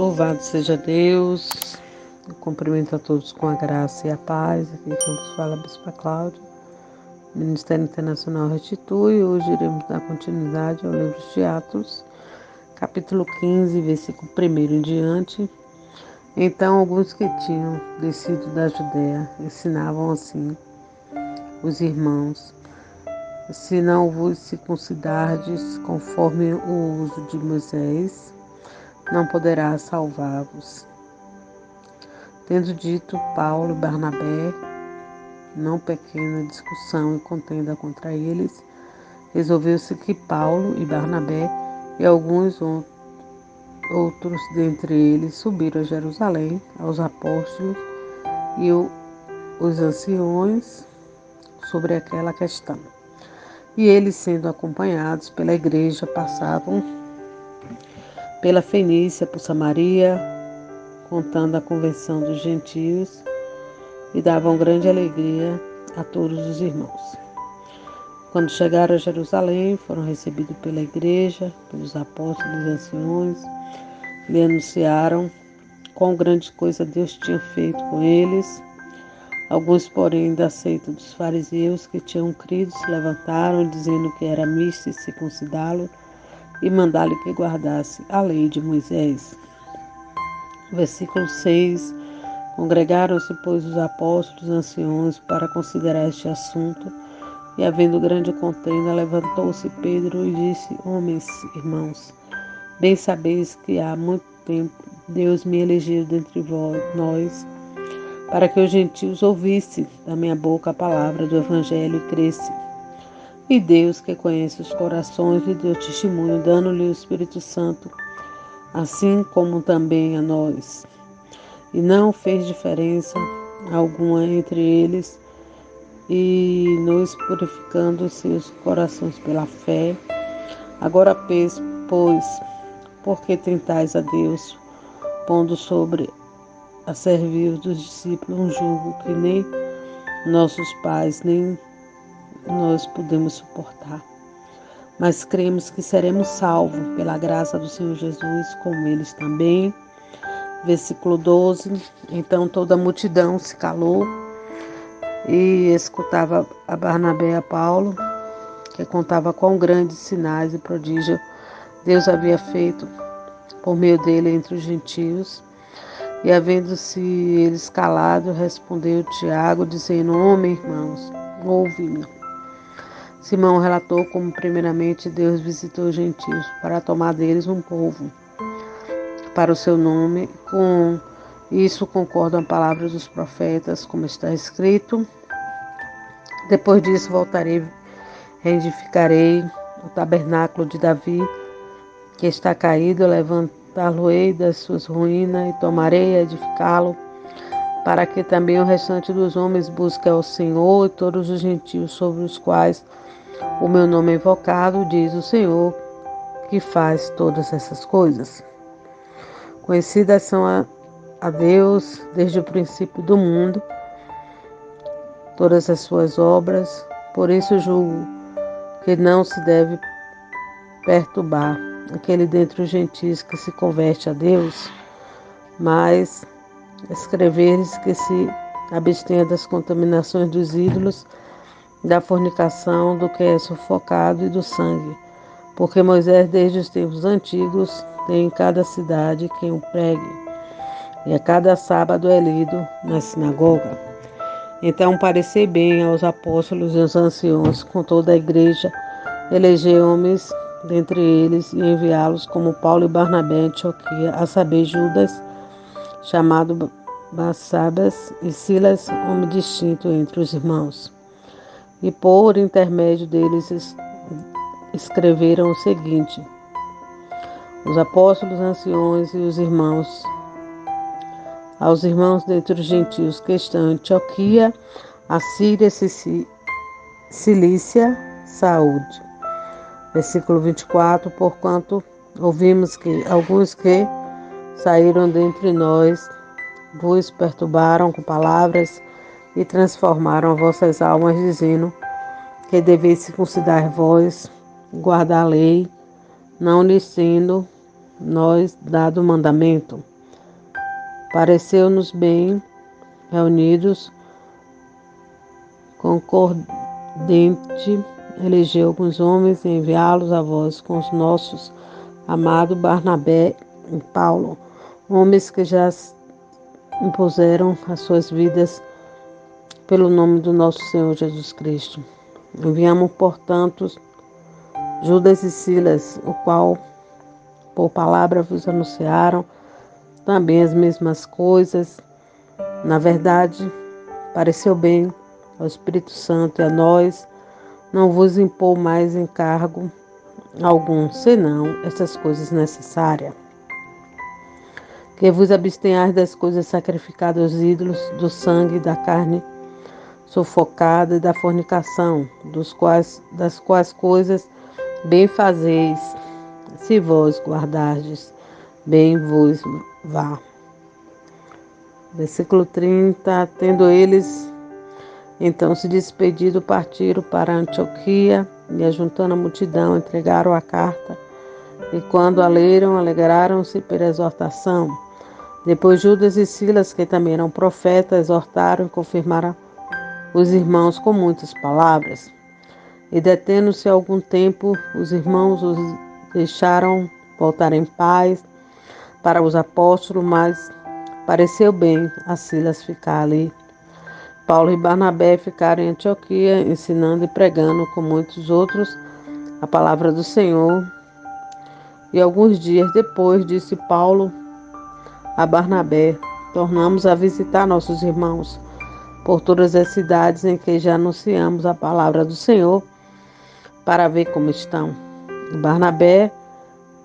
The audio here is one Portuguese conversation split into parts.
Louvado seja Deus. Eu cumprimento a todos com a graça e a paz. Aqui quem nos fala, Bispa Cláudia. Ministério Internacional Restitui. Hoje iremos dar continuidade ao livro de Atos, capítulo 15, versículo 1 em diante. Então, alguns que tinham descido da Judéia ensinavam assim os irmãos: se não vos circuncidardes conforme o uso de Moisés, não poderá salvar-vos. Tendo dito Paulo e Barnabé, não pequena discussão e contenda contra eles, resolveu-se que Paulo e Barnabé e alguns outros dentre eles subiram a Jerusalém aos apóstolos e os anciões sobre aquela questão. E eles, sendo acompanhados pela igreja, passavam pela Fenícia, por Samaria, contando a conversão dos gentios, e davam grande alegria a todos os irmãos. Quando chegaram a Jerusalém, foram recebidos pela igreja, pelos apóstolos e anciões, lhe anunciaram quão grande coisa Deus tinha feito com eles. Alguns, porém, da seita dos fariseus que tinham crido, se levantaram, dizendo que era misto circuncidá-lo e mandar-lhe que guardasse a lei de Moisés. Versículo 6. Congregaram-se, pois, os apóstolos e anciões para considerar este assunto, e, havendo grande contenda, levantou-se Pedro e disse: Homens, irmãos, bem sabeis que há muito tempo Deus me elegeu dentre nós, para que os gentios ouvissem da minha boca a palavra do Evangelho e crescem. E Deus, que conhece os corações, lhe deu testemunho, dando-lhe o Espírito Santo, assim como também a nós. E não fez diferença alguma entre eles, e nos purificando seus corações pela fé. Agora, pois, porque tentais a Deus, pondo sobre a servir dos discípulos um jugo que nem nossos pais, nem nós podemos suportar. Mas cremos que seremos salvos pela graça do Senhor Jesus, como eles também. Versículo 12. Então toda a multidão se calou e escutava a Barnabé e a Paulo, que contava quão grandes sinais e prodígios Deus havia feito por meio dele entre os gentios. E havendo-se eles calado, respondeu Tiago, dizendo: Homem, irmãos, ouve-me. Simão relatou como primeiramente Deus visitou os gentios para tomar deles um povo para o seu nome. Com isso concordam a palavra dos profetas, como está escrito: depois disso voltarei, reedificarei o tabernáculo de Davi, que está caído, levantá-lo-ei das suas ruínas e tomarei a edificá-lo, para que também o restante dos homens busque ao Senhor, e todos os gentios sobre os quais o meu nome é invocado, diz o Senhor, que faz todas essas coisas. Conhecidas são a Deus desde o princípio do mundo, todas as suas obras. Por isso julgo que não se deve perturbar aquele dentre os gentios que se converte a Deus, mas escreveres que se abstenha das contaminações dos ídolos, da fornicação, do que é sufocado e do sangue, porque Moisés desde os tempos antigos tem em cada cidade quem o pregue, e a cada sábado é lido na sinagoga. Então pareceu bem aos apóstolos e aos anciãos com toda a igreja eleger homens dentre eles e enviá-los como Paulo e Barnabé em Antioquia, a saber Judas, chamado Barsabas, e Silas, homem distinto entre os irmãos. E por intermédio deles escreveram o seguinte: os apóstolos, anciões e os irmãos, aos irmãos dentre os gentios que estão em Antioquia, a Síria, Cilícia, saúde. Versículo 24. Porquanto ouvimos que alguns que saíram dentre nós vos perturbaram com palavras e transformaram vossas almas, dizendo que deveis circuncidar vós, guardar a lei, não lhe sendo nós dado o mandamento. pareceu-nos bem, reunidos, concordente, elegeu alguns homens e enviá-los a vós com os nossos amados Barnabé e Paulo, homens que já impuseram as suas vidas pelo nome do nosso Senhor Jesus Cristo. Enviamos, portanto, Judas e Silas, o qual, por palavra, vos anunciaram também as mesmas coisas. Na verdade, pareceu bem ao Espírito Santo e a nós não vos impor mais encargo algum, senão essas coisas necessárias. Que vos abstenhais das coisas sacrificadas aos ídolos, do sangue e da carne sufocada e da fornicação, das quais coisas bem fazeis, se vós guardardes, bem vos vá. Versículo 30. Tendo eles então se despedido, partiram para Antioquia e, ajuntando a multidão, entregaram a carta. E quando a leram, alegraram-se pela exortação. Depois Judas e Silas, que também eram profetas, exortaram e confirmaram os irmãos com muitas palavras. E detendo-se algum tempo, os irmãos os deixaram voltar em paz para os apóstolos, mas pareceu bem a Silas ficar ali. Paulo e Barnabé ficaram em Antioquia, ensinando e pregando com muitos outros a palavra do Senhor. E alguns dias depois, disse Paulo a Barnabé: tornamos a visitar nossos irmãos por todas as cidades em que já anunciamos a palavra do Senhor, para ver como estão. Barnabé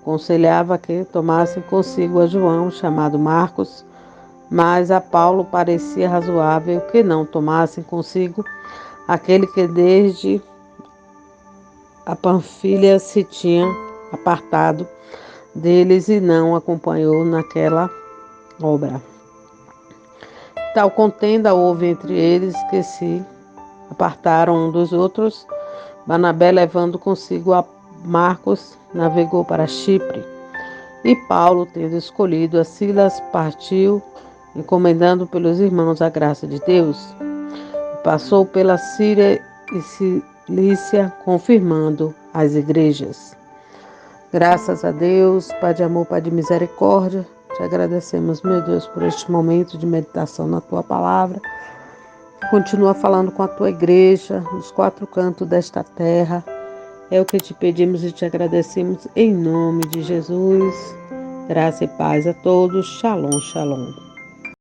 aconselhava que tomassem consigo a João, chamado Marcos, mas a Paulo parecia razoável que não tomassem consigo aquele que desde a Panfilha se tinha apartado deles e não acompanhou naquela obra. Tal contenda houve entre eles que se apartaram um dos outros. Barnabé, levando consigo a Marcos, navegou para Chipre. E Paulo, tendo escolhido a Silas, partiu, encomendando pelos irmãos a graça de Deus. Passou pela Síria e Cilícia, confirmando as igrejas. Graças a Deus, Pai de amor, Pai de misericórdia, te agradecemos, meu Deus, por este momento de meditação na Tua palavra. Continua falando com a Tua igreja, nos quatro cantos desta terra. É o que te pedimos e te agradecemos em nome de Jesus. Graça e paz a todos. Shalom, shalom.